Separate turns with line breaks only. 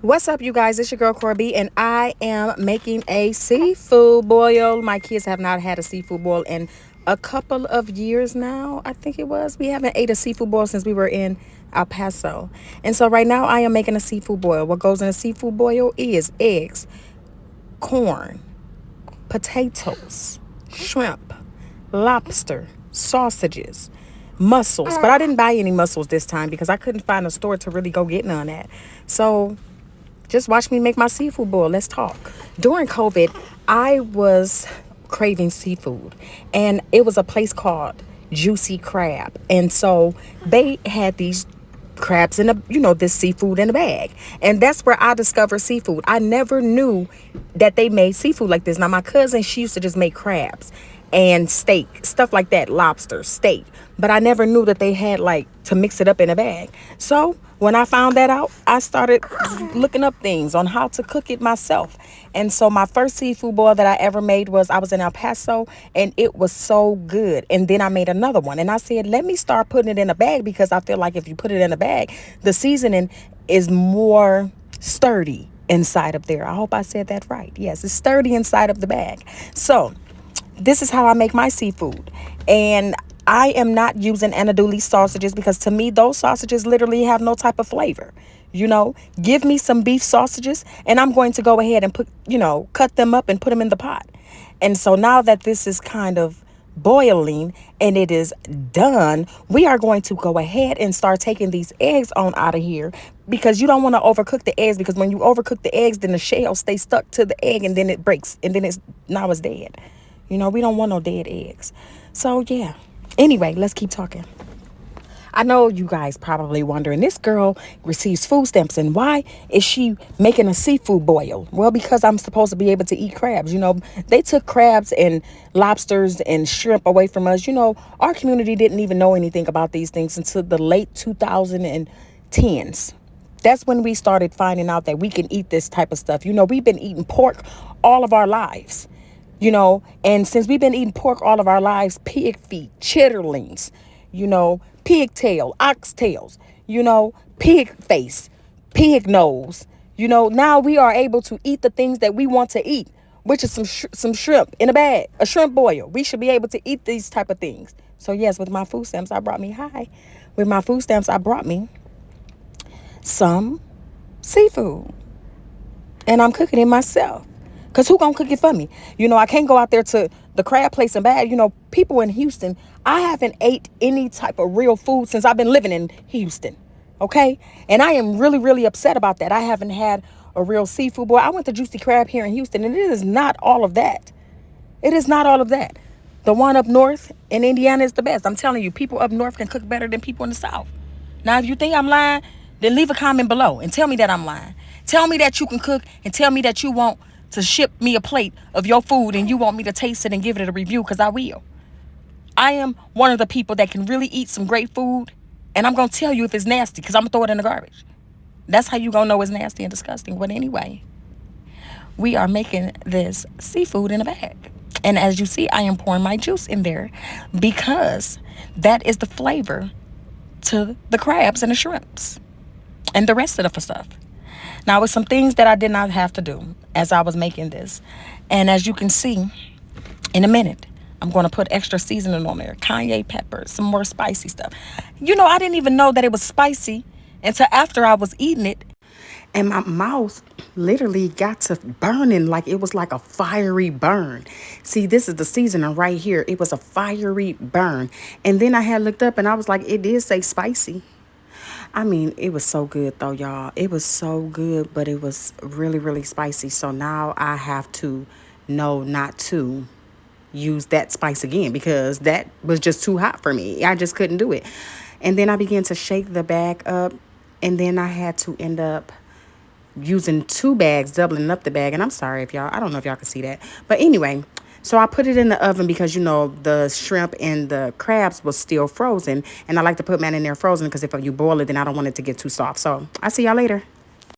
What's up, you guys? It's your girl Cora B, and I am making a seafood boil. My kids have not had a seafood boil in a couple of years now. I think it was. We haven't ate a seafood boil since we were in El Paso. And so right now I am making a seafood boil. What goes in a seafood boil is eggs, corn, potatoes, shrimp, lobster, sausages, mussels. But I didn't buy any mussels this time because I couldn't find a store to really go get none at. So just watch me make my seafood boil. Let's talk. During COVID, I was craving seafood, and it was a place called Juicy Crab. And so they had these crabs in a, this seafood in a bag. And that's where I discovered seafood. I never knew that they made seafood like this. Now, my cousin, she used to just make crabs and steak, stuff like that, lobster, steak. But I never knew that they had like to mix it up in a bag. So when I found that out, I started looking up things on how to cook it myself. And so my first seafood boil that I ever made I was in El Paso, and it was so good. And then I made another one, and I said, let me start putting it in a bag, because I feel like if you put it in a bag, the seasoning is more sturdy inside of there. I hope I said that right. Yes, it's sturdy inside of the bag. So this is how I make my seafood. And I am not using andouille sausages, because to me, those sausages literally have no type of flavor. Give me some beef sausages, and I'm going to go ahead and cut them up and put them in the pot. And so now that this is kind of boiling and it is done, we are going to go ahead and start taking these eggs on out of here, because you don't want to overcook the eggs, because when you overcook the eggs, then the shell stays stuck to the egg and then it breaks and then it's dead. We don't want no dead eggs. So yeah. Anyway, let's keep talking. I know you guys probably wondering, this girl receives food stamps, and why is she making a seafood boil? Well, because I'm supposed to be able to eat crabs. They took crabs and lobsters and shrimp away from us. Our community didn't even know anything about these things until the late 2010s. That's when we started finding out that we can eat this type of stuff. We've been eating pork all of our lives. And since we've been eating pork all of our lives, pig feet, chitterlings, pigtail, oxtails, pig face, pig nose, now we are able to eat the things that we want to eat, which is some shrimp in a bag, a shrimp boil. We should be able to eat these type of things. So yes, with my food stamps, I brought me some seafood, and I'm cooking it myself. Because who gonna cook it for me? I can't go out there to the crab place and bag. People in Houston, I haven't ate any type of real food since I've been living in Houston. Okay? And I am really, really upset about that. I haven't had a real seafood boil. I went to Juicy Crab here in Houston, and it is not all of that. It is not all of that. The one up north in Indiana is the best. I'm telling you, people up north can cook better than people in the south. Now, if you think I'm lying, then leave a comment below and tell me that I'm lying. Tell me that you can cook, and tell me that you want to ship me a plate of your food and you want me to taste it and give it a review, because I will. I am one of the people that can really eat some great food, and I'm going to tell you if it's nasty, because I'm going to throw it in the garbage. That's how you going to know it's nasty and disgusting. But anyway, we are making this seafood in a bag. And as you see, I am pouring my juice in there, because that is the flavor to the crabs and the shrimps and the rest of the stuff. Now, with some things that I did not have to do as I was making this. And as you can see, in a minute, I'm going to put extra seasoning on there. Cayenne pepper, some more spicy stuff. I didn't even know that it was spicy until after I was eating it. And my mouth literally got to burning, like it was like a fiery burn. See, this is the seasoning right here. It was a fiery burn. And then I had looked up and I was like, it did say spicy. I mean, it was so good though, y'all. It was so good, but it was really, really spicy. So now I have to know not to use that spice again, because that was just too hot for me. I just couldn't do it. And then I began to shake the bag up, and then I had to end up using 2 bags, doubling up the bag. And I'm sorry if I don't know if y'all can see that. But anyway, so I put it in the oven, because, the shrimp and the crabs was still frozen. And I like to put mine in there frozen, because if you boil it, then I don't want it to get too soft. So I'll see y'all later.